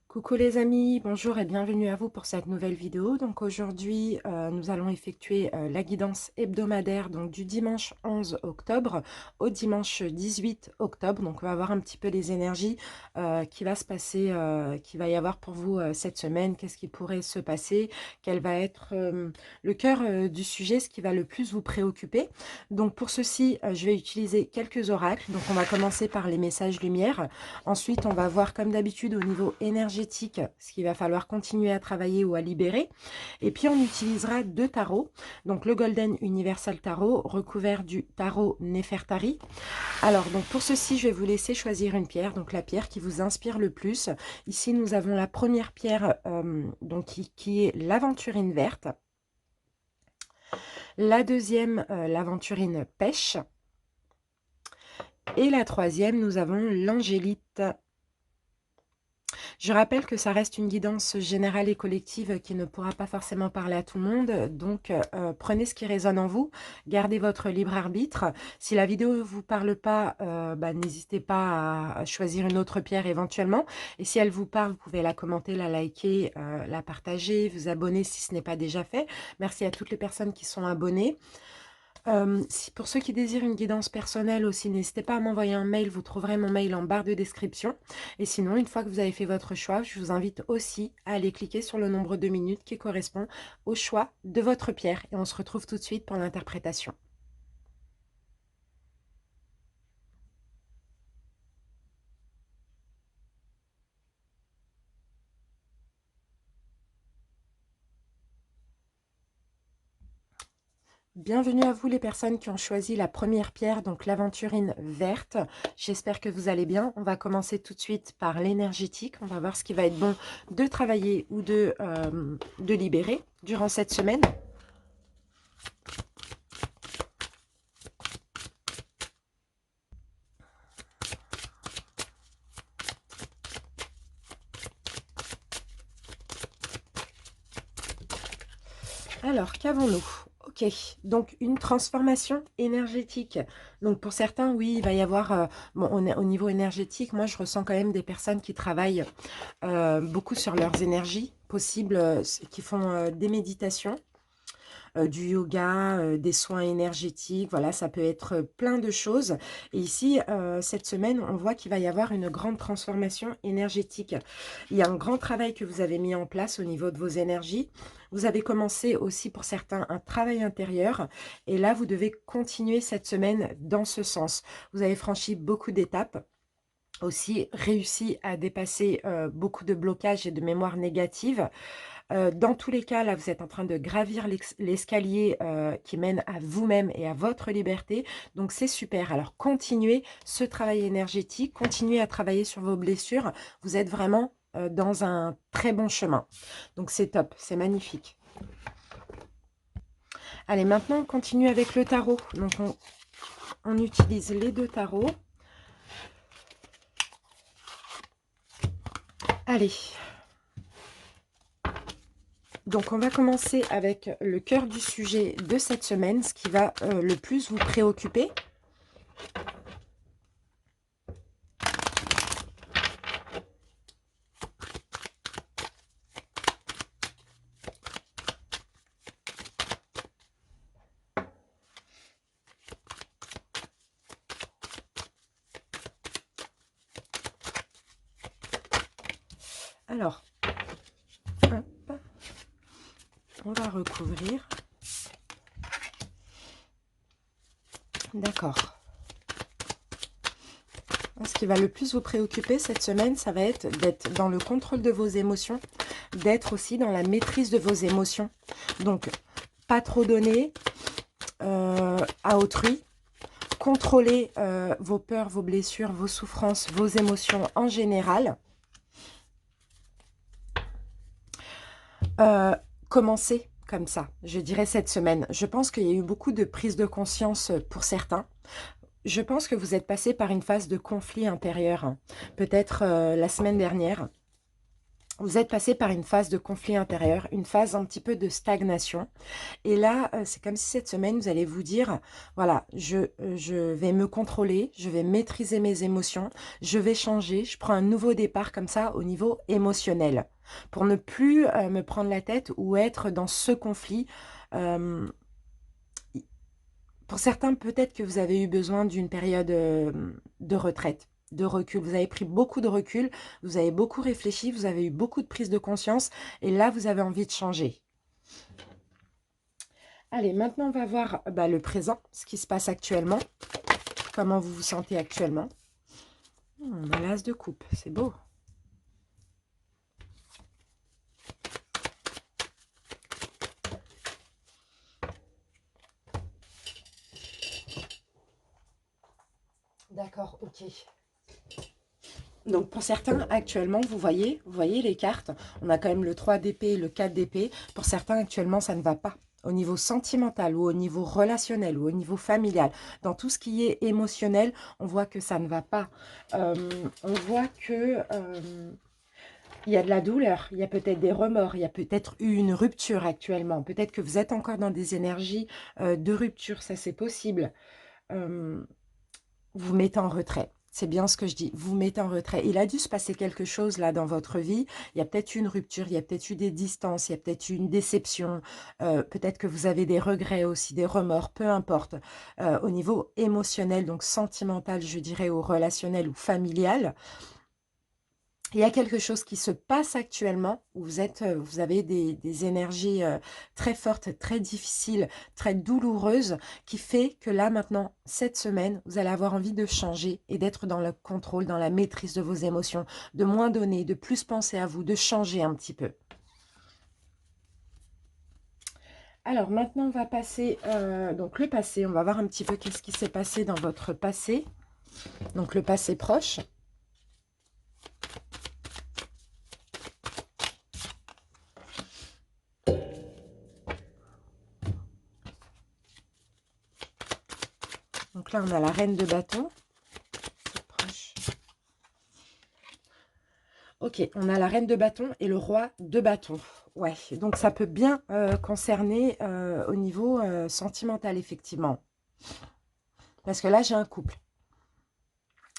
Coucou les amis, bonjour et bienvenue à vous pour cette nouvelle vidéo. Donc aujourd'hui, nous allons effectuer la guidance hebdomadaire donc du dimanche 11 octobre au dimanche 18 octobre. Donc on va voir un petit peu les énergies qui va se passer, qui va y avoir pour vous cette semaine. Qu'est-ce qui pourrait se passer? Quel va être le cœur du sujet, ce qui va le plus vous préoccuper? Donc pour ceci, je vais utiliser quelques oracles. Donc on va commencer par les messages lumière. Ensuite, on va voir comme d'habitude au niveau énergétique ce qu'il va falloir continuer à travailler ou à libérer. Et puis, on utilisera deux tarots. Donc, le Golden Universal Tarot recouvert du tarot Nefertari. Alors, donc pour ceci, je vais vous laisser choisir une pierre. Donc, la pierre qui vous inspire le plus. Ici, nous avons la première pierre donc qui est l'aventurine verte. La deuxième, l'aventurine pêche. Et la troisième, nous avons l'angélite. Je rappelle que ça reste une guidance générale et collective qui ne pourra pas forcément parler à tout le monde. Donc, prenez ce qui résonne en vous. Gardez votre libre arbitre. Si la vidéo ne vous parle pas, n'hésitez pas à choisir une autre pierre éventuellement. Et si elle vous parle, vous pouvez la commenter, la liker, la partager, vous abonner si ce n'est pas déjà fait. Merci à toutes les personnes qui sont abonnées. Pour ceux qui désirent une guidance personnelle aussi, n'hésitez pas à m'envoyer un mail, vous trouverez mon mail en barre de description. Et sinon, une fois que vous avez fait votre choix, je vous invite aussi à aller cliquer sur le nombre de minutes qui correspond au choix de votre pierre. Et on se retrouve tout de suite pour l'interprétation. Bienvenue à vous les personnes qui ont choisi la première pierre, donc l'aventurine verte. J'espère que vous allez bien. On va commencer tout de suite par l'énergétique. On va voir ce qui va être bon de travailler ou de libérer durant cette semaine. Alors, qu'avons-nous? Ok, donc une transformation énergétique. Donc pour certains, oui, il va y avoir, au niveau énergétique, moi je ressens quand même des personnes qui travaillent beaucoup sur leurs énergies possibles, qui font des méditations, du yoga, des soins énergétiques, voilà, ça peut être plein de choses. Et ici, cette semaine, on voit qu'il va y avoir une grande transformation énergétique. Il y a un grand travail que vous avez mis en place au niveau de vos énergies. Vous avez commencé aussi pour certains un travail intérieur et là, vous devez continuer cette semaine dans ce sens. Vous avez franchi beaucoup d'étapes, aussi réussi à dépasser beaucoup de blocages et de mémoires négatives. Dans tous les cas, là, vous êtes en train de gravir l'escalier qui mène à vous-même et à votre liberté. Donc, c'est super. Alors, continuez ce travail énergétique. Continuez à travailler sur vos blessures. Vous êtes vraiment dans un très bon chemin. Donc, c'est top. C'est magnifique. Allez, maintenant, on continue avec le tarot. Donc, on utilise les deux tarots. Allez. Donc, on va commencer avec le cœur du sujet de cette semaine, ce qui va le plus vous préoccuper. Alors, hop, on va recouvrir. D'accord. Ce qui va le plus vous préoccuper cette semaine, ça va être d'être dans le contrôle de vos émotions, d'être aussi dans la maîtrise de vos émotions. Donc, pas trop donner à autrui, contrôler vos peurs, vos blessures, vos souffrances, vos émotions en général. Commencez comme ça, je dirais cette semaine. Je pense qu'il y a eu beaucoup de prise de conscience pour certains. Je pense que vous êtes passé par une phase de conflit intérieur, hein. Peut-être la semaine dernière. Vous êtes passé par une phase de conflit intérieur, une phase un petit peu de stagnation. Et là, c'est comme si cette semaine, vous allez vous dire, voilà, je vais me contrôler, je vais maîtriser mes émotions, je vais changer, je prends un nouveau départ comme ça au niveau émotionnel, pour ne plus me prendre la tête ou être dans ce conflit. Euh, pour certains, peut-être que vous avez eu besoin d'une période de retraite, de recul. Vous avez pris beaucoup de recul, vous avez beaucoup réfléchi, vous avez eu beaucoup de prise de conscience, et là, vous avez envie de changer. Allez, maintenant, on va voir le présent, ce qui se passe actuellement, comment vous vous sentez actuellement. On a l'as de coupe, c'est beau. D'accord, ok. Donc pour certains, actuellement, vous voyez les cartes, on a quand même le 3 d'épée et le 4 d'épée. Pour certains, actuellement, ça ne va pas. Au niveau sentimental ou au niveau relationnel ou au niveau familial, dans tout ce qui est émotionnel, on voit que ça ne va pas. On voit que il y a de la douleur, il y a peut-être des remords, il y a peut-être eu une rupture actuellement. Peut-être que vous êtes encore dans des énergies de rupture, ça c'est possible. Euh, vous mettez en retrait. C'est bien ce que je dis, vous mettez en retrait. Il a dû se passer quelque chose là dans votre vie. Il y a peut-être eu une rupture, il y a peut-être eu des distances, il y a peut-être eu une déception. Peut-être que vous avez des regrets aussi, des remords, peu importe. Au niveau émotionnel, donc sentimental, je dirais, ou relationnel ou familial, il y a quelque chose qui se passe actuellement où vous avez des énergies très fortes, très difficiles, très douloureuses, qui fait que là, maintenant, cette semaine, vous allez avoir envie de changer et d'être dans le contrôle, dans la maîtrise de vos émotions, de moins donner, de plus penser à vous, de changer un petit peu. Alors maintenant, on va passer, donc le passé, on va voir un petit peu qu'est-ce qui s'est passé dans votre passé, donc le passé proche. Donc là, on a la reine de bâton. Proche. Ok, on a la reine de bâton et le roi de bâton. Ouais, donc ça peut bien concerner au niveau sentimental, effectivement. Parce que là, j'ai un couple.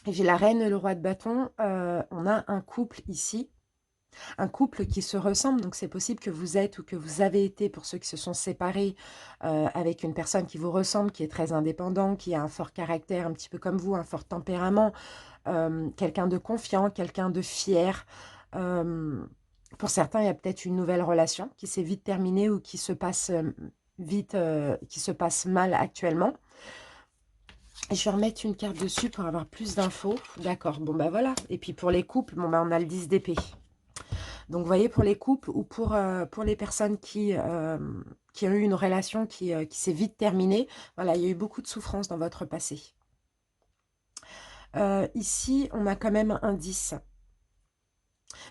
Et j'ai la reine et le roi de bâton. On a un couple ici. Un couple qui se ressemble. Donc, c'est possible que vous êtes ou que vous avez été, pour ceux qui se sont séparés, avec une personne qui vous ressemble, qui est très indépendant, qui a un fort caractère, un petit peu comme vous, un fort tempérament. Quelqu'un de confiant, quelqu'un de fier. Pour certains, il y a peut-être une nouvelle relation qui s'est vite terminée ou qui se passe vite, qui se passe mal actuellement. Et je vais remettre une carte dessus pour avoir plus d'infos. D'accord, bon bah voilà. Et puis pour les couples, bon bah on a le 10 d'épée. Donc vous voyez, pour les couples ou pour les personnes qui ont eu une relation qui s'est vite terminée, voilà, il y a eu beaucoup de souffrance dans votre passé. Ici, on a quand même un 10.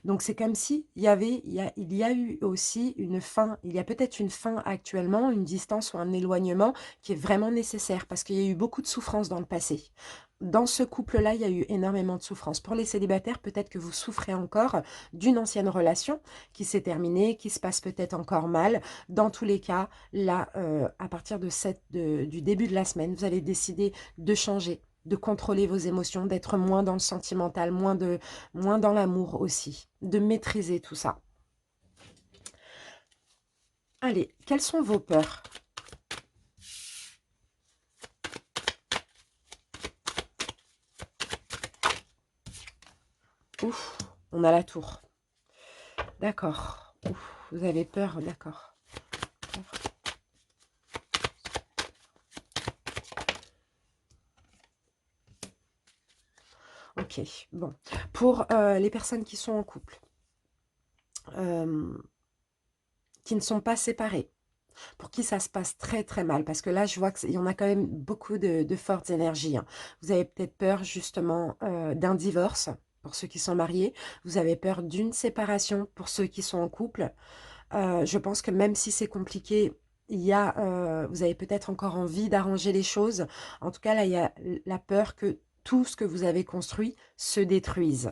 Donc c'est comme si il y a eu aussi une fin, il y a peut-être une fin actuellement, une distance ou un éloignement qui est vraiment nécessaire parce qu'il y a eu beaucoup de souffrance dans le passé. Dans ce couple-là, il y a eu énormément de souffrance. Pour les célibataires, peut-être que vous souffrez encore d'une ancienne relation qui s'est terminée, qui se passe peut-être encore mal. Dans tous les cas, là, à partir du début de la semaine, vous allez décider de changer, de contrôler vos émotions, d'être moins dans le sentimental, moins dans l'amour aussi, de maîtriser tout ça. Allez, quelles sont vos peurs? Ouf, on a la tour. D'accord. Ouf, vous avez peur, d'accord. Ok, bon. Pour les personnes qui sont en couple, euh, qui ne sont pas séparées, pour qui ça se passe très très mal, parce que là je vois qu'il y en a quand même beaucoup de fortes énergies, hein. Vous avez peut-être peur justement d'un divorce pour ceux qui sont mariés, vous avez peur d'une séparation pour ceux qui sont en couple. Je pense que même si c'est compliqué, vous avez peut-être encore envie d'arranger les choses. En tout cas, là, il y a la peur que tout ce que vous avez construit se détruise.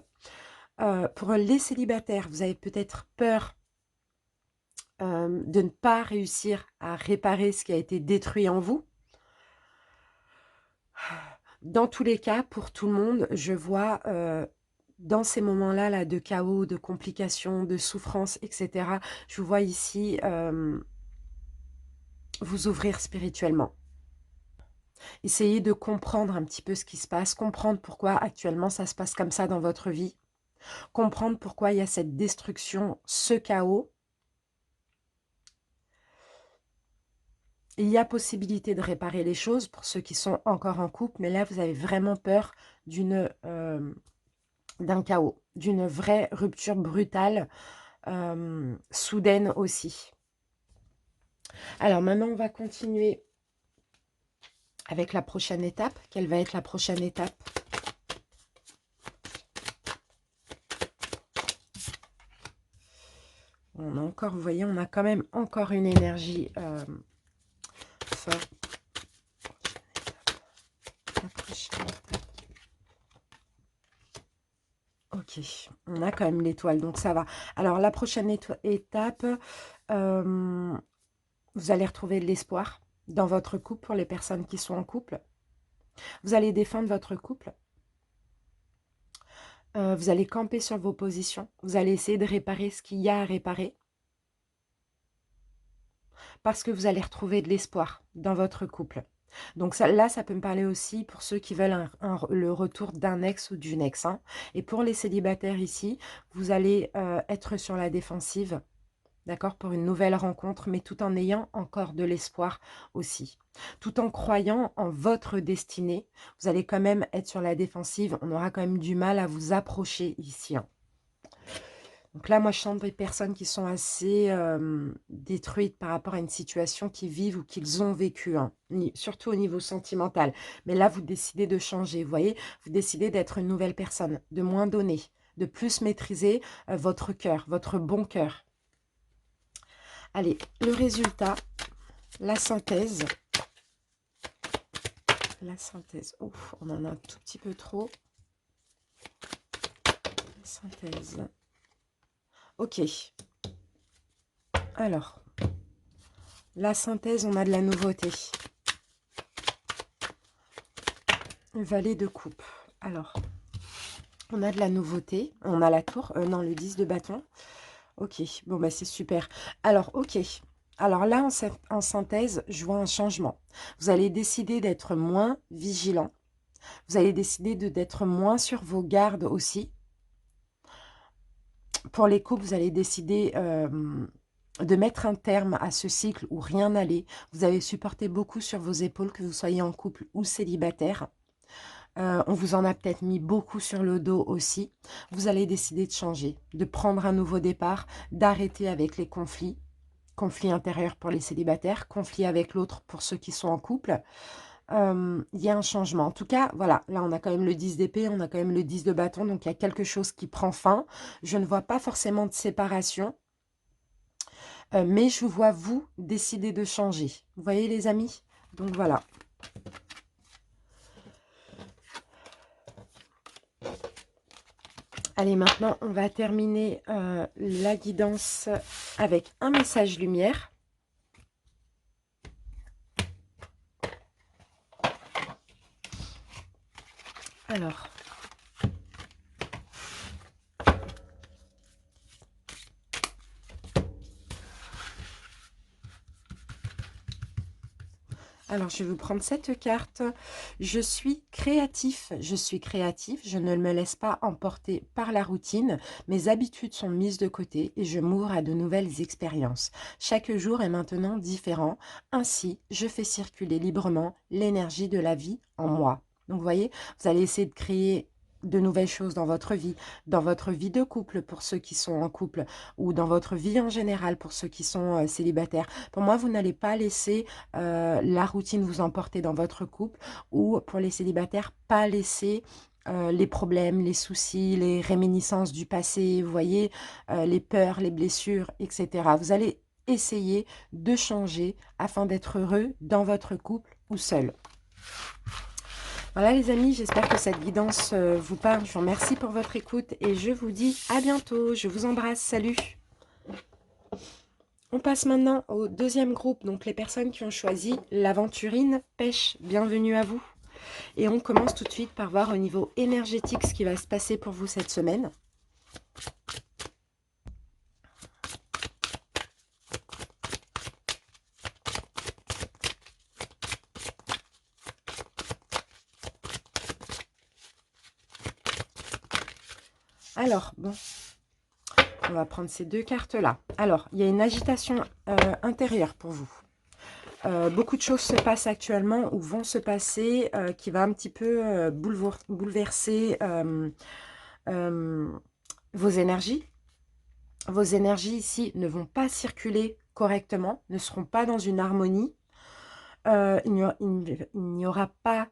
Pour les célibataires, vous avez peut-être peur de ne pas réussir à réparer ce qui a été détruit en vous. Dans tous les cas, pour tout le monde, je vois dans ces moments-là là, de chaos, de complications, de souffrance, etc., je vous vois ici vous ouvrir spirituellement. Essayez de comprendre un petit peu ce qui se passe, comprendre pourquoi actuellement ça se passe comme ça dans votre vie, comprendre pourquoi il y a cette destruction, ce chaos. Il y a possibilité de réparer les choses pour ceux qui sont encore en couple, mais là, vous avez vraiment peur d'un chaos, d'une vraie rupture brutale, soudaine aussi. Alors maintenant, on va continuer avec la prochaine étape. Quelle va être la prochaine étape? On a encore, vous voyez, on a quand même encore une énergie forte. La prochaine étape. Ok, on a quand même l'étoile, donc ça va. Alors, la prochaine étape, vous allez retrouver de l'espoir dans votre couple pour les personnes qui sont en couple. Vous allez défendre votre couple. Vous allez camper sur vos positions. Vous allez essayer de réparer ce qu'il y a à réparer. Parce que vous allez retrouver de l'espoir dans votre couple. Donc ça, là, ça peut me parler aussi pour ceux qui veulent le retour d'un ex ou d'une ex. Hein. Et pour les célibataires ici, vous allez être sur la défensive, d'accord, pour une nouvelle rencontre, mais tout en ayant encore de l'espoir aussi. Tout en croyant en votre destinée, vous allez quand même être sur la défensive. On aura quand même du mal à vous approcher ici. Hein. Donc là, moi, je sens des personnes qui sont assez détruites par rapport à une situation qu'ils vivent ou qu'ils ont vécue, hein, surtout au niveau sentimental. Mais là, vous décidez de changer, vous voyez, vous décidez d'être une nouvelle personne, de moins donner, de plus maîtriser votre cœur, votre bon cœur. Allez, le résultat, la synthèse. La synthèse, ouf, on en a un tout petit peu trop. La synthèse. Ok. Alors, la synthèse, on a de la nouveauté. Valet de coupe. Alors, on a de la nouveauté. On a la tour. Non, le 10 de bâton. Ok, bon, bah c'est super. Alors, ok. Alors là, en synthèse, je vois un changement. Vous allez décider d'être moins vigilant. Vous allez décider d'être moins sur vos gardes aussi. Pour les couples, vous allez décider de mettre un terme à ce cycle où rien n'allait. Vous avez supporté beaucoup sur vos épaules, que vous soyez en couple ou célibataire. On vous en a peut-être mis beaucoup sur le dos aussi. Vous allez décider de changer, de prendre un nouveau départ, d'arrêter avec les conflits. Conflits intérieurs pour les célibataires, conflits avec l'autre pour ceux qui sont en couple. Il y a un changement. En tout cas, voilà, là on a quand même le 10 d'épée, on a quand même le 10 de bâton, donc il y a quelque chose qui prend fin. Je ne vois pas forcément de séparation, mais je vous vois vous décider de changer. Vous voyez les amis? Donc voilà. Allez, maintenant, on va terminer la guidance avec un message lumière. Alors, je vais vous prendre cette carte. Je suis créatif, je suis créatif, je ne me laisse pas emporter par la routine. Mes habitudes sont mises de côté et je m'ouvre à de nouvelles expériences. Chaque jour est maintenant différent. Ainsi, je fais circuler librement l'énergie de la vie en moi. Donc, vous voyez, vous allez essayer de créer de nouvelles choses dans votre vie de couple pour ceux qui sont en couple ou dans votre vie en général pour ceux qui sont célibataires. Pour moi, vous n'allez pas laisser la routine vous emporter dans votre couple ou pour les célibataires, pas laisser les problèmes, les soucis, les réminiscences du passé, vous voyez, les peurs, les blessures, etc. Vous allez essayer de changer afin d'être heureux dans votre couple ou seul. Voilà les amis, j'espère que cette guidance vous parle. Je vous remercie pour votre écoute et je vous dis à bientôt. Je vous embrasse, salut. On passe maintenant au deuxième groupe, donc les personnes qui ont choisi l'aventurine pêche. Bienvenue à vous. Et on commence tout de suite par voir au niveau énergétique ce qui va se passer pour vous cette semaine. Alors, bon, on va prendre ces deux cartes-là. Alors, il y a une agitation intérieure pour vous. Beaucoup de choses se passent actuellement ou vont se passer qui va un petit peu bouleverser vos énergies. Vos énergies ici ne vont pas circuler correctement, ne seront pas dans une harmonie. Il n'y aura pas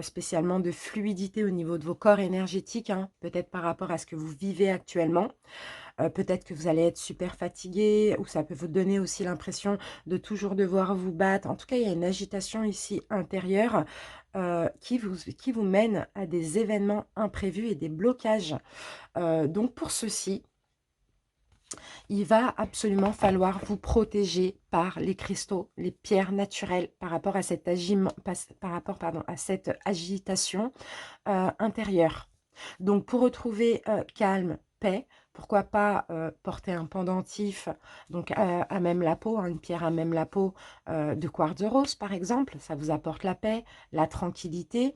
spécialement de fluidité au niveau de vos corps énergétiques, hein, peut-être par rapport à ce que vous vivez actuellement. Peut-être que vous allez être super fatigué ou ça peut vous donner aussi l'impression de toujours devoir vous battre. En tout cas, il y a une agitation ici intérieure qui vous mène à des événements imprévus et des blocages. Donc pour ceci, il va absolument falloir vous protéger par les cristaux, les pierres naturelles par rapport à cette, à cette agitation intérieure. Donc pour retrouver calme, paix, pourquoi pas porter un pendentif donc à même la peau, hein, une pierre à même la peau de quartz rose par exemple, ça vous apporte la paix, la tranquillité.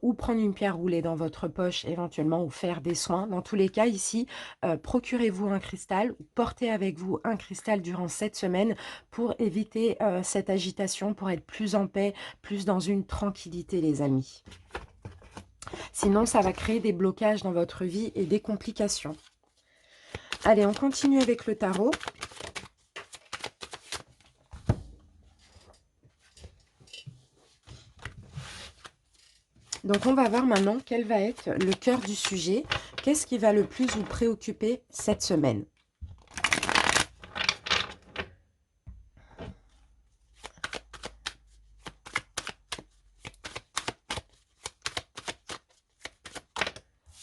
Ou prendre une pierre roulée dans votre poche éventuellement ou faire des soins. Dans tous les cas ici, procurez-vous un cristal ou portez avec vous un cristal durant cette semaine pour éviter cette agitation, pour être plus en paix, plus dans une tranquillité les amis. Sinon, ça va créer des blocages dans votre vie et des complications. Allez, on continue avec le tarot. Donc, on va voir maintenant quel va être le cœur du sujet. Qu'est-ce qui va le plus vous préoccuper cette semaine?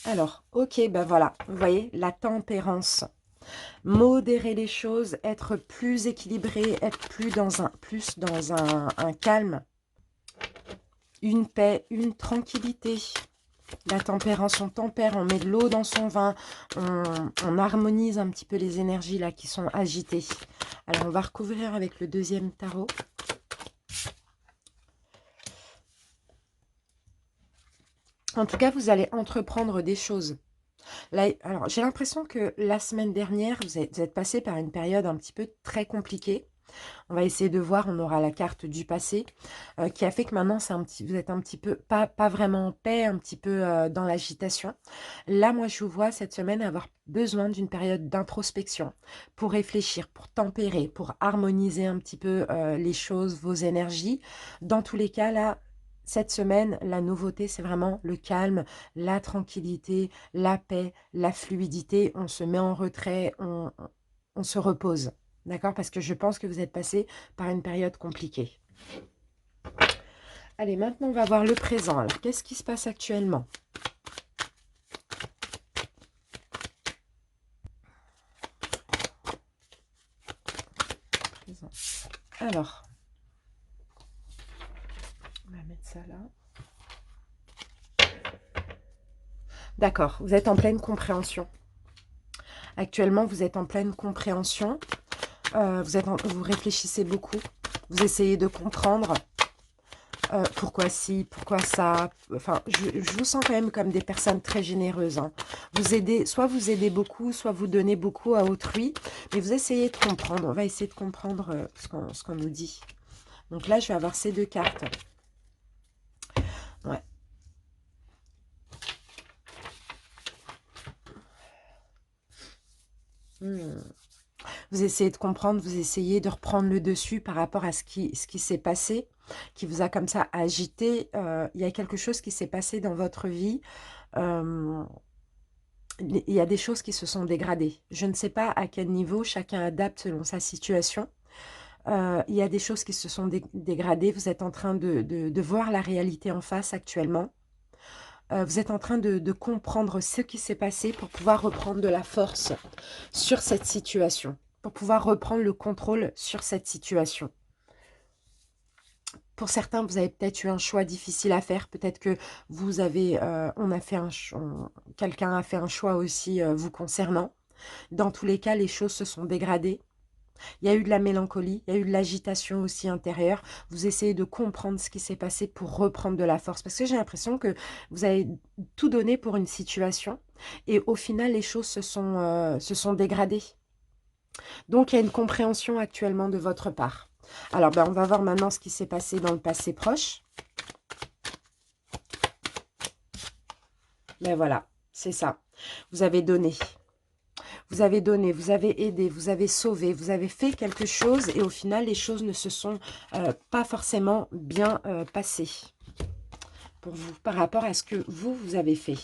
Alors, ok, ben voilà, vous voyez, la tempérance. Modérer les choses, être plus équilibré, être plus dans un calme, une paix, une tranquillité. La tempérance, on tempère, on met de l'eau dans son vin, on harmonise un petit peu les énergies là qui sont agitées. Alors, on va recouvrir avec le deuxième tarot. En tout cas, vous allez entreprendre des choses. Là, alors, j'ai l'impression que la semaine dernière, vous êtes passé par une période un petit peu très compliquée. On va essayer de voir, on aura la carte du passé, qui a fait que maintenant, vous êtes un petit peu, pas vraiment en paix, un petit peu dans l'agitation. Là, moi, je vous vois cette semaine avoir besoin d'une période d'introspection pour réfléchir, pour tempérer, pour harmoniser un petit peu les choses, vos énergies. Dans tous les cas, là, cette semaine, la nouveauté, c'est vraiment le calme, la tranquillité, la paix, la fluidité. On se met en retrait, on se repose. D'accord? Parce que je pense que vous êtes passé par une période compliquée. Allez, maintenant, on va voir le présent. Alors, qu'est-ce qui se passe actuellement? Présent. Alors, on va mettre ça là. D'accord, vous êtes en pleine compréhension. Actuellement, vous êtes en pleine compréhension. Vous réfléchissez beaucoup. Vous essayez de comprendre pourquoi ci, pourquoi ça. Enfin, je vous sens quand même comme des personnes très généreuses. Hein. Soit vous aidez beaucoup, soit vous donnez beaucoup à autrui. Mais vous essayez de comprendre. On va essayer de comprendre ce qu'on nous dit. Donc là, je vais avoir ces deux cartes. Ouais. Vous essayez de comprendre, vous essayez de reprendre le dessus par rapport à ce qui s'est passé, qui vous a comme ça agité. Il y a quelque chose qui s'est passé dans votre vie. Il y a des choses qui se sont dégradées. Je ne sais pas à quel niveau, chacun adapte selon sa situation. Il y a des choses qui se sont dégradées. Vous êtes en train de voir la réalité en face actuellement. Vous êtes en train de comprendre ce qui s'est passé pour pouvoir reprendre de la force sur cette situation, pour pouvoir reprendre le contrôle sur cette situation. Pour certains, vous avez peut-être eu un choix difficile à faire. Peut-être que vous avez, quelqu'un a fait un choix aussi vous concernant. Dans tous les cas, les choses se sont dégradées. Il y a eu de la mélancolie, il y a eu de l'agitation aussi intérieure. Vous essayez de comprendre ce qui s'est passé pour reprendre de la force. Parce que j'ai l'impression que vous avez tout donné pour une situation et au final, les choses se sont dégradées. Donc, il y a une compréhension actuellement de votre part. Alors, ben, on va voir maintenant ce qui s'est passé dans le passé proche. Ben voilà, c'est ça. Vous avez donné. Vous avez donné, vous avez aidé, vous avez sauvé, vous avez fait quelque chose et au final, les choses ne se sont pas forcément bien passées pour vous par rapport à ce que vous avez fait.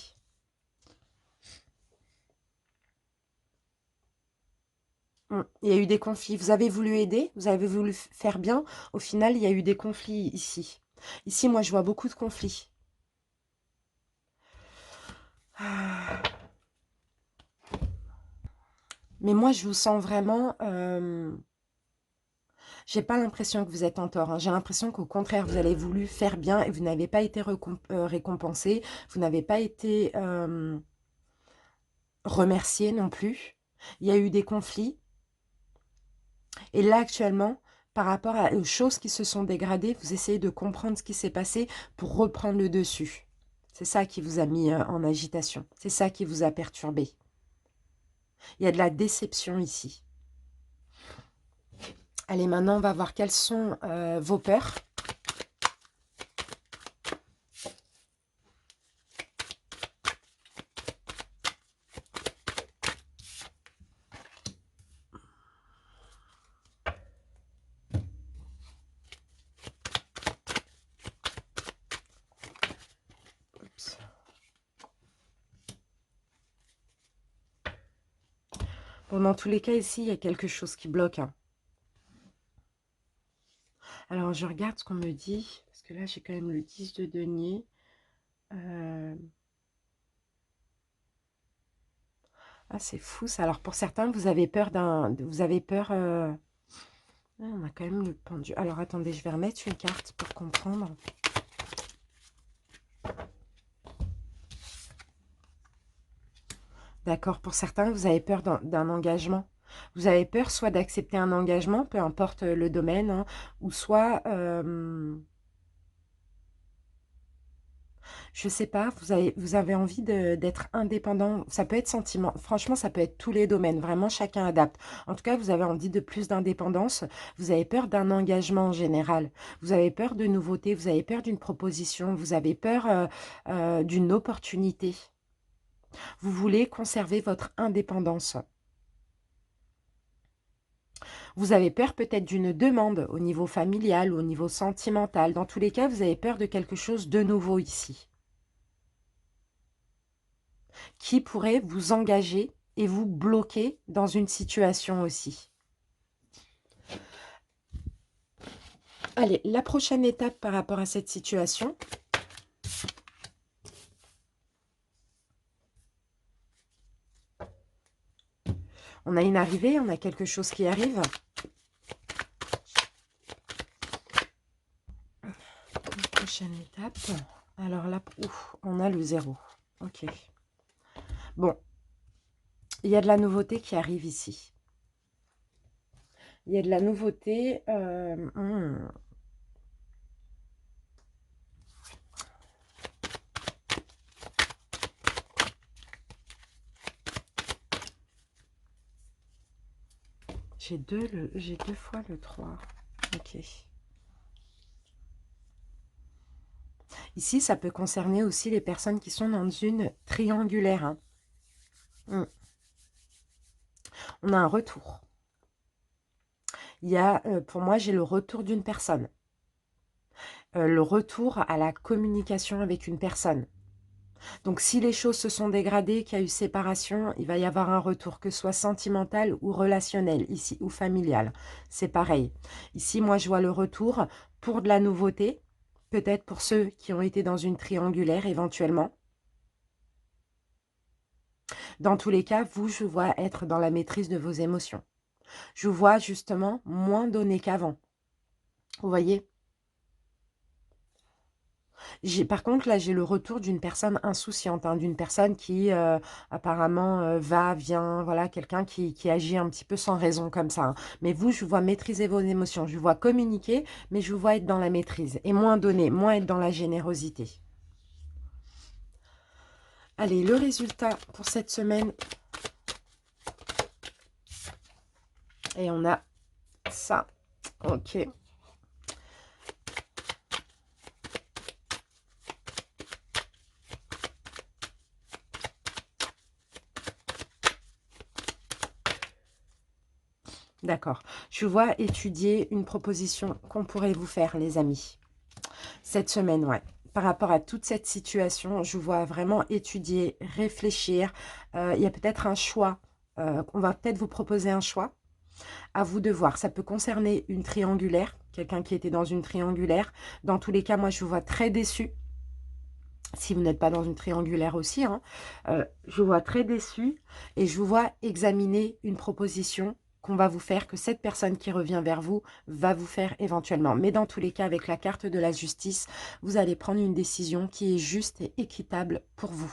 Il y a eu des conflits. Vous avez voulu aider, vous avez voulu faire bien. Au final, il y a eu des conflits ici. Ici, moi, je vois beaucoup de conflits. Ah. Mais moi, je vous sens vraiment... j'ai pas l'impression que vous êtes en tort, hein. J'ai l'impression qu'au contraire, vous avez voulu faire bien et vous n'avez pas été récompensé. Vous n'avez pas été remercié non plus. Il y a eu des conflits. Et là, actuellement, par rapport aux choses qui se sont dégradées, vous essayez de comprendre ce qui s'est passé pour reprendre le dessus. C'est ça qui vous a mis en agitation. C'est ça qui vous a perturbé. Il y a de la déception ici. Allez, maintenant, on va voir quelles sont vos peurs. Oups. Bon, dans tous les cas, ici, il y a quelque chose qui bloque, hein. Alors, je regarde ce qu'on me dit, parce que là, j'ai quand même le 10 de denier. Ah, c'est fou, ça. Alors, pour certains, vous avez peur d'un... Vous avez peur... Ah, on a quand même le pendu. Alors, attendez, je vais remettre une carte pour comprendre. D'accord, pour certains, vous avez peur d'un engagement. Vous avez peur soit d'accepter un engagement, peu importe le domaine, hein, ou soit... je sais pas, vous avez envie d'être indépendant. Ça peut être sentiment. Franchement, ça peut être tous les domaines. Vraiment, chacun adapte. En tout cas, vous avez envie de plus d'indépendance. Vous avez peur d'un engagement en général. Vous avez peur de nouveautés. Vous avez peur d'une proposition. Vous avez peur d'une opportunité. Vous voulez conserver votre indépendance. Vous avez peur peut-être d'une demande au niveau familial ou au niveau sentimental. Dans tous les cas, vous avez peur de quelque chose de nouveau ici, qui pourrait vous engager et vous bloquer dans une situation aussi. Allez, la prochaine étape par rapport à cette situation. On a une arrivée, on a quelque chose qui arrive. La prochaine étape. Alors là, ouf, on a le 0. Ok. Bon, il y a de la nouveauté qui arrive ici. Il y a de la nouveauté. J'ai deux fois le 3. Ok. Ici, ça peut concerner aussi les personnes qui sont dans une triangulaire, hein. On a un retour. Il y a, pour moi, j'ai le retour d'une personne. Le retour à la communication avec une personne. Donc, si les choses se sont dégradées, qu'il y a eu séparation, il va y avoir un retour, que ce soit sentimental ou relationnel, ici, ou familial. C'est pareil. Ici, moi, je vois le retour pour de la nouveauté, peut-être pour ceux qui ont été dans une triangulaire, éventuellement. Dans tous les cas, vous, je vois être dans la maîtrise de vos émotions. Je vous vois, justement, moins donner qu'avant. Vous voyez? Par contre, là, j'ai le retour d'une personne insouciante, hein, d'une personne qui apparemment va, vient, voilà, quelqu'un qui agit un petit peu sans raison comme ça, hein. Mais vous, je vous vois maîtriser vos émotions, je vous vois communiquer, mais je vous vois être dans la maîtrise et moins donner, moins être dans la générosité. Allez, le résultat pour cette semaine. Et on a ça. Ok. D'accord. Je vois étudier une proposition qu'on pourrait vous faire, les amis. Cette semaine, ouais. Par rapport à toute cette situation, je vois vraiment étudier, réfléchir. Il y a peut-être un choix. On va peut-être vous proposer un choix. À vous de voir. Ça peut concerner une triangulaire, quelqu'un qui était dans une triangulaire. Dans tous les cas, moi, je vous vois très déçu. Si vous n'êtes pas dans une triangulaire aussi, hein. Je vous vois très déçu et je vous vois examiner une proposition qu'on va vous faire, que cette personne qui revient vers vous va vous faire éventuellement. Mais dans tous les cas, avec la carte de la justice, vous allez prendre une décision qui est juste et équitable pour vous.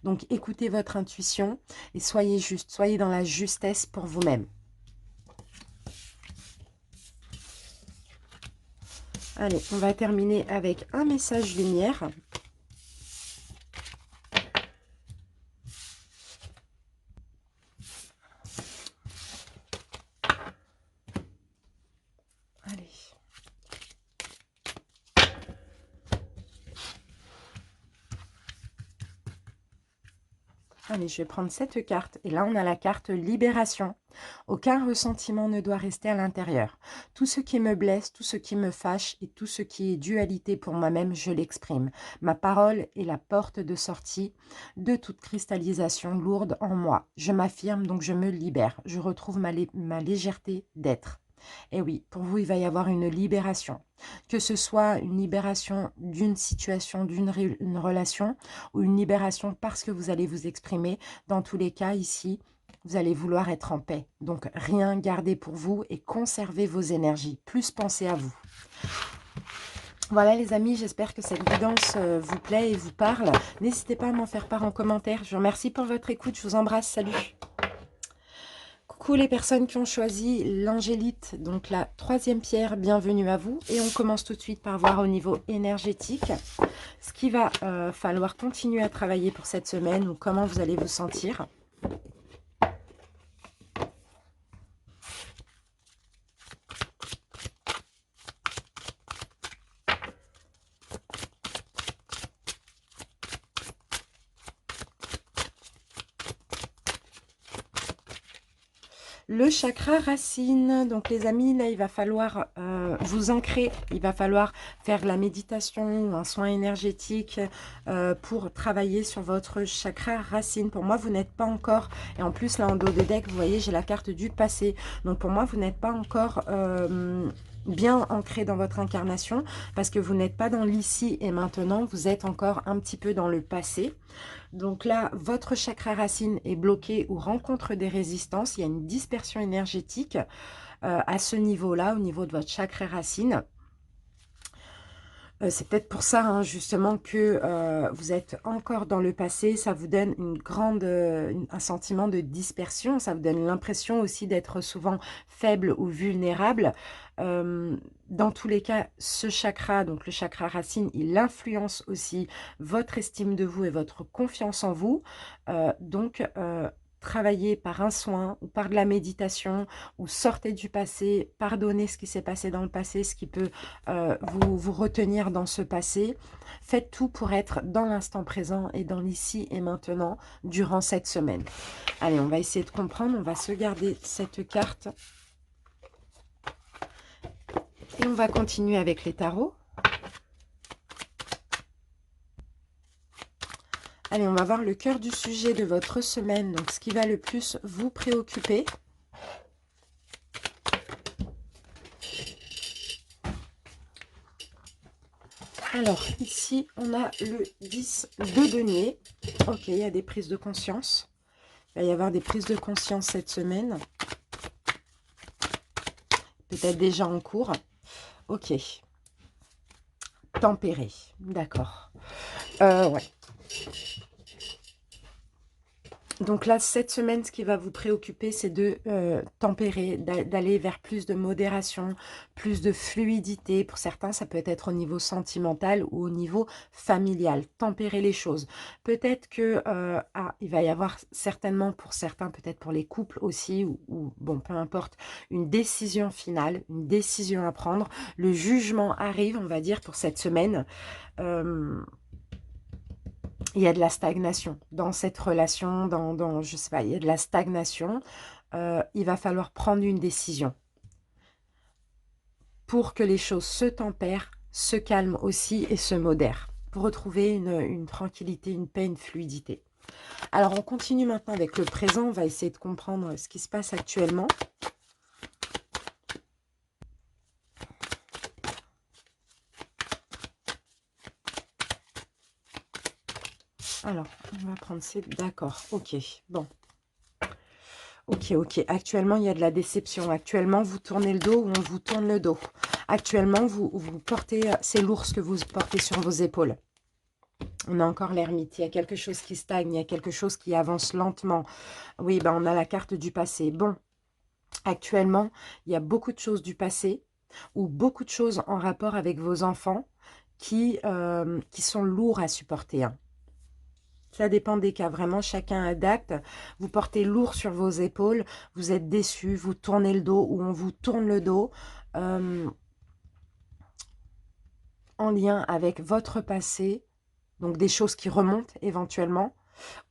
Donc, écoutez votre intuition et soyez juste, soyez dans la justesse pour vous-même. Allez, on va terminer avec un message lumière. Allez. Allez, je vais prendre cette carte. Et là, on a la carte Libération. Aucun ressentiment ne doit rester à l'intérieur. Tout ce qui me blesse, tout ce qui me fâche et tout ce qui est dualité pour moi-même, je l'exprime. Ma parole est la porte de sortie de toute cristallisation lourde en moi. Je m'affirme, donc je me libère. Je retrouve ma légèreté d'être. Et oui, pour vous, il va y avoir une libération. Que ce soit une libération d'une situation, une relation, ou une libération parce que vous allez vous exprimer. Dans tous les cas, ici, vous allez vouloir être en paix. Donc, rien garder pour vous et conserver vos énergies. Plus penser à vous. Voilà les amis, j'espère que cette guidance vous plaît et vous parle. N'hésitez pas à m'en faire part en commentaire. Je vous remercie pour votre écoute. Je vous embrasse. Salut. Coucou les personnes qui ont choisi l'angélite, donc la troisième pierre, bienvenue à vous. Et on commence tout de suite par voir au niveau énergétique ce qu'il va falloir continuer à travailler pour cette semaine ou comment vous allez vous sentir. Le chakra racine, donc les amis, là il va falloir vous ancrer, il va falloir faire de la méditation ou un soin énergétique pour travailler sur votre chakra racine. Pour moi, vous n'êtes pas encore, et en plus là en dos de deck, vous voyez, j'ai la carte du passé. Donc pour moi, vous n'êtes pas encore bien ancré dans votre incarnation parce que vous n'êtes pas dans l'ici et maintenant, vous êtes encore un petit peu dans le passé. Donc là, votre chakra racine est bloqué ou rencontre des résistances. Il y a une dispersion énergétique à ce niveau-là, au niveau de votre chakra racine. C'est peut-être pour ça, hein, justement, que vous êtes encore dans le passé. Ça vous donne un sentiment de dispersion. Ça vous donne l'impression aussi d'être souvent faible ou vulnérable. Dans tous les cas, ce chakra, donc le chakra racine, il influence aussi votre estime de vous et votre confiance en vous. Travaillez par un soin ou par de la méditation ou sortez du passé, pardonnez ce qui s'est passé dans le passé, ce qui peut vous retenir dans ce passé. Faites tout pour être dans l'instant présent et dans l'ici et maintenant durant cette semaine. Allez, on va essayer de comprendre. On va se garder cette carte. Et on va continuer avec les tarots. Allez, on va voir le cœur du sujet de votre semaine, donc ce qui va le plus vous préoccuper. Alors, ici, on a le 10 de denier. Ok, il y a des prises de conscience. Il va y avoir des prises de conscience cette semaine. Peut-être déjà en cours. Ok. Tempéré. D'accord. Ouais. Donc là, cette semaine, ce qui va vous préoccuper, c'est de tempérer, d'aller vers plus de modération, plus de fluidité. Pour certains, ça peut être au niveau sentimental ou au niveau familial. Tempérer les choses. Peut-être que, il va y avoir certainement pour certains, peut-être pour les couples aussi, bon, peu importe, une décision finale, une décision à prendre. Le jugement arrive, on va dire, pour cette semaine. Il y a de la stagnation dans cette relation, je sais pas, il y a de la stagnation. Il va falloir prendre une décision pour que les choses se tempèrent, se calment aussi et se modèrent, pour retrouver une tranquillité, une paix, une fluidité. Alors, on continue maintenant avec le présent. On va essayer de comprendre ce qui se passe actuellement. Alors, on va prendre ces... D'accord, ok, bon. Ok, ok. Actuellement, il y a de la déception. Actuellement, vous tournez le dos ou on vous tourne le dos. Actuellement, vous portez... C'est lourd ce que vous portez sur vos épaules. On a encore l'ermite. Il y a quelque chose qui stagne. Il y a quelque chose qui avance lentement. Oui, ben, on a la carte du passé. Bon, actuellement, il y a beaucoup de choses du passé ou beaucoup de choses en rapport avec vos enfants qui sont lourds à supporter, hein. Ça dépend des cas, vraiment, chacun adapte. Vous portez lourd sur vos épaules, vous êtes déçu, vous tournez le dos ou on vous tourne le dos en lien avec votre passé, donc des choses qui remontent éventuellement,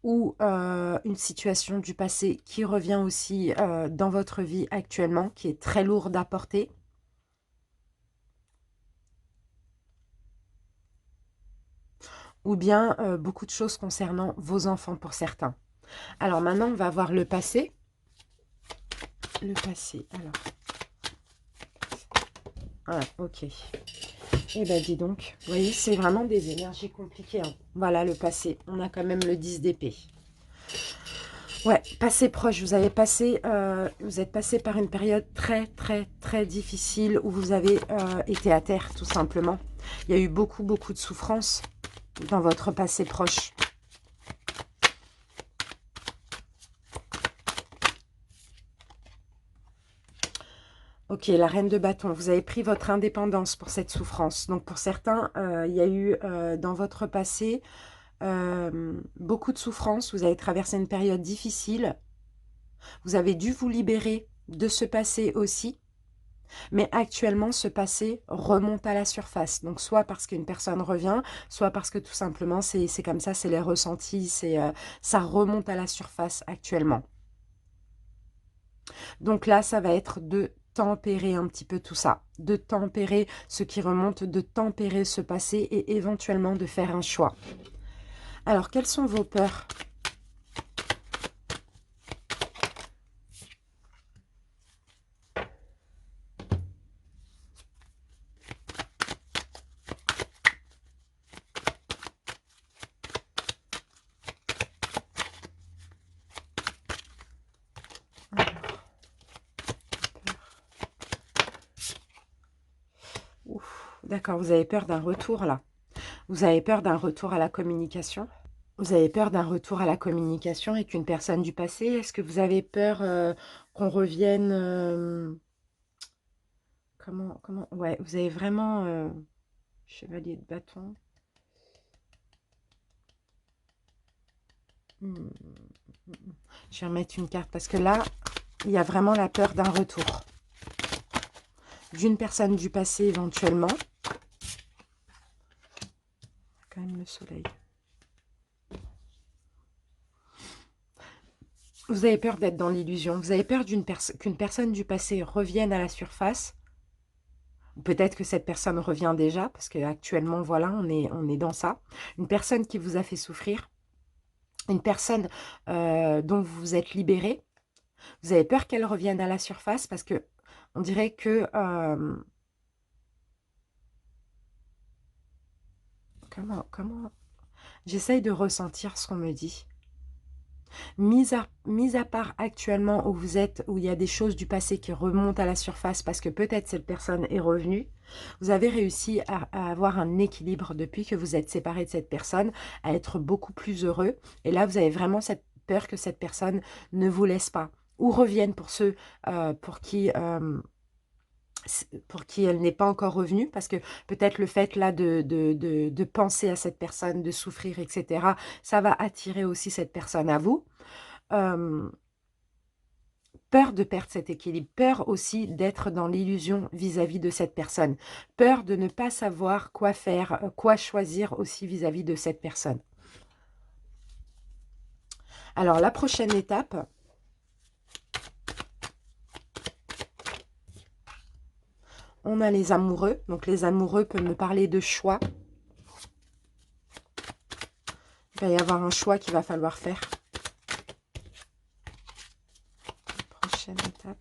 ou une situation du passé qui revient aussi dans votre vie actuellement, qui est très lourde à porter. Ou bien beaucoup de choses concernant vos enfants pour certains. Alors maintenant, on va voir le passé. Le passé, alors... Ah, ok. Eh bien, dis donc, vous voyez, c'est vraiment des énergies compliquées, hein. Voilà, le passé. On a quand même le 10 d'épée. Ouais, passé proche. Vous êtes passé par une période très, très, très difficile où vous avez été à terre, tout simplement. Il y a eu beaucoup, beaucoup de souffrance dans votre passé proche. Ok, la reine de bâton, vous avez pris votre indépendance pour cette souffrance. Donc pour certains, il y a eu dans votre passé beaucoup de souffrance. Vous avez traversé une période difficile. Vous avez dû vous libérer de ce passé aussi. Mais actuellement, ce passé remonte à la surface. Donc soit parce qu'une personne revient, soit parce que tout simplement, c'est comme ça, c'est les ressentis, ça remonte à la surface actuellement. Donc là, ça va être de tempérer un petit peu tout ça, de tempérer ce qui remonte, de tempérer ce passé et éventuellement de faire un choix. Alors, quelles sont vos peurs ? D'accord, vous avez peur d'un retour là. Vous avez peur d'un retour à la communication. Vous avez peur d'un retour à la communication avec une personne du passé. Est-ce que vous avez peur qu'on revienne comment ouais, vous avez vraiment chevalier de bâton. Hmm. Je vais remettre une carte parce que là, il y a vraiment la peur d'un retour. D'une personne du passé éventuellement. Quand même le soleil. Vous avez peur d'être dans l'illusion. Vous avez peur qu'une personne du passé revienne à la surface. Peut-être que cette personne revient déjà, parce qu'actuellement, voilà, on est dans ça. Une personne qui vous a fait souffrir. une personne dont vous vous êtes libéré. Vous avez peur qu'elle revienne à la surface parce que on dirait que... comment... J'essaye de ressentir ce qu'on me dit. Mis à part actuellement où vous êtes, où il y a des choses du passé qui remontent à la surface parce que peut-être cette personne est revenue, vous avez réussi à avoir un équilibre depuis que vous êtes séparé de cette personne, à être beaucoup plus heureux. Et là, vous avez vraiment cette peur que cette personne ne vous laisse pas ou revienne pour ceux pour qui elle n'est pas encore revenue, parce que peut-être le fait là de penser à cette personne, de souffrir, etc., ça va attirer aussi cette personne à vous. Euh, Peur de perdre cet équilibre, peur aussi d'être dans l'illusion vis-à-vis de cette personne, peur de ne pas savoir quoi faire, quoi choisir aussi vis-à-vis de cette personne. Alors la prochaine étape, on a les amoureux. Donc les amoureux peuvent me parler de choix. Il va y avoir un choix qu'il va falloir faire. Prochaine étape.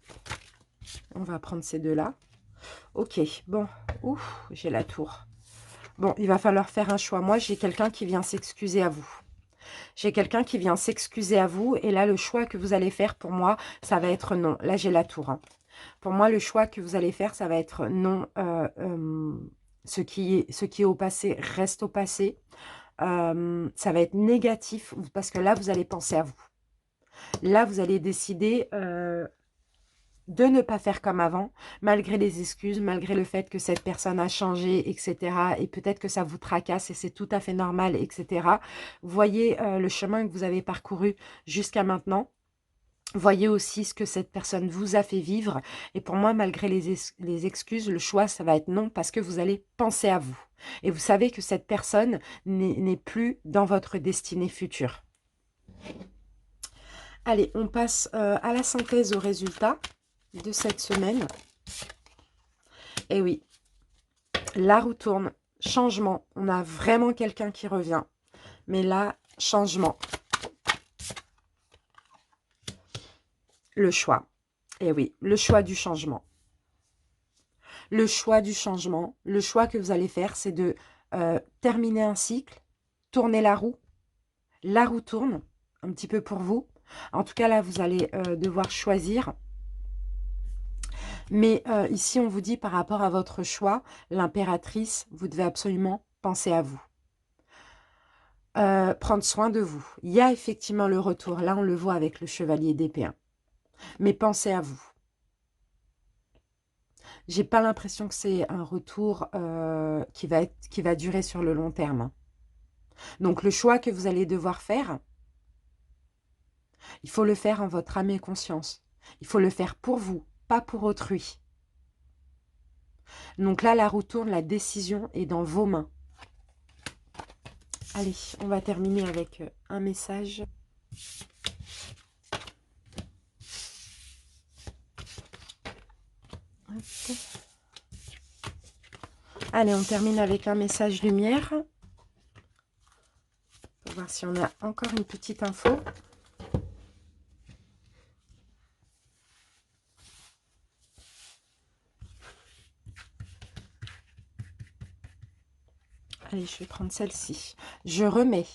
On va prendre ces deux-là. Ok, bon. Ouf, j'ai la tour. Bon, il va falloir faire un choix. Moi, j'ai quelqu'un qui vient s'excuser à vous. J'ai quelqu'un qui vient s'excuser à vous. Et là, le choix que vous allez faire, pour moi, ça va être non. Là, j'ai la tour. Hein. Pour moi, le choix que vous allez faire, ça va être non. Ce qui est au passé reste au passé. Ça va être négatif parce que là, vous allez penser à vous. Là, vous allez décider de ne pas faire comme avant, malgré les excuses, malgré le fait que cette personne a changé, etc. Et peut-être que ça vous tracasse et c'est tout à fait normal, etc. Voyez le chemin que vous avez parcouru jusqu'à maintenant. Voyez aussi ce que cette personne vous a fait vivre. Et pour moi, malgré les excuses, le choix, ça va être non, parce que vous allez penser à vous. Et vous savez que cette personne n'est plus dans votre destinée future. Allez, on passe à la synthèse, aux résultats de cette semaine. Et oui, la roue tourne, changement. On a vraiment quelqu'un qui revient. Mais là, changement. Le choix. Et oui, le choix du changement. Le choix du changement, le choix que vous allez faire, c'est de terminer un cycle, tourner la roue tourne, un petit peu pour vous. En tout cas, là, vous allez devoir choisir. Mais ici, on vous dit par rapport à votre choix, l'impératrice, vous devez absolument penser à vous. Prendre soin de vous. Il y a effectivement le retour. Là, on le voit avec le chevalier d'épée. Mais pensez à vous. J'ai pas l'impression que c'est un retour qui va durer sur le long terme. Donc, le choix que vous allez devoir faire, il faut le faire en votre âme et conscience. Il faut le faire pour vous, pas pour autrui. Donc là, la roue tourne, la décision est dans vos mains. Allez, on va terminer avec un message. Hop. Allez, on termine avec un message lumière. On va voir si on a encore une petite info. Allez, je vais prendre celle-ci. Je remets.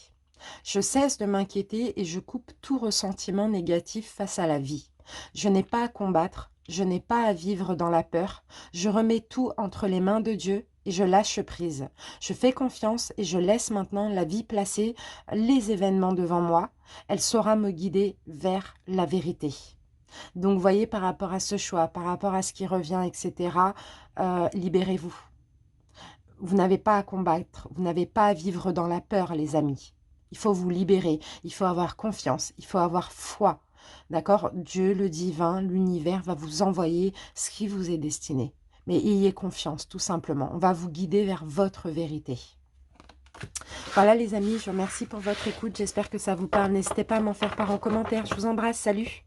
Je cesse de m'inquiéter et je coupe tout ressentiment négatif face à la vie. Je n'ai pas à combattre, je n'ai pas à vivre dans la peur. Je remets tout entre les mains de Dieu et je lâche prise. Je fais confiance et je laisse maintenant la vie placer les événements devant moi. Elle saura me guider vers la vérité. Donc, voyez, par rapport à ce choix, par rapport à ce qui revient, etc., libérez-vous. Vous n'avez pas à combattre, vous n'avez pas à vivre dans la peur, les amis. Il faut vous libérer, il faut avoir confiance, il faut avoir foi. D'accord? Dieu, le divin, l'univers va vous envoyer ce qui vous est destiné. Mais ayez confiance, tout simplement. On va vous guider vers votre vérité. Voilà les amis, je vous remercie pour votre écoute. J'espère que ça vous parle. N'hésitez pas à m'en faire part en commentaire. Je vous embrasse, salut!